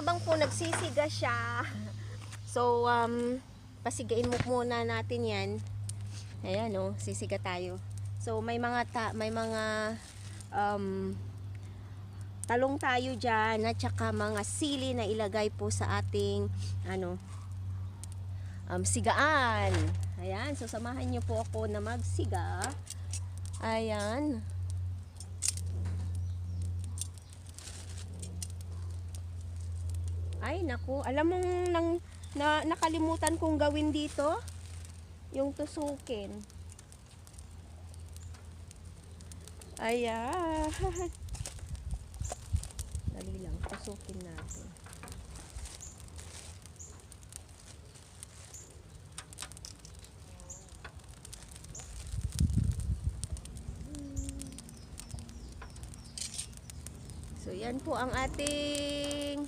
habang po nagsisiga siya. So, pasigain mo muna natin yan. Ayan, oh, sisiga tayo. So, may mga talong tayo dyan at saka mga sili na ilagay po sa ating sigaan. Ayan, so samahan nyo po ako na magsiga. Ayan. Ay, naku, alam mong nakalimutan kong gawin dito yung tusukin. Ayan. Dali lang, tusukin natin. So, yan po ang ating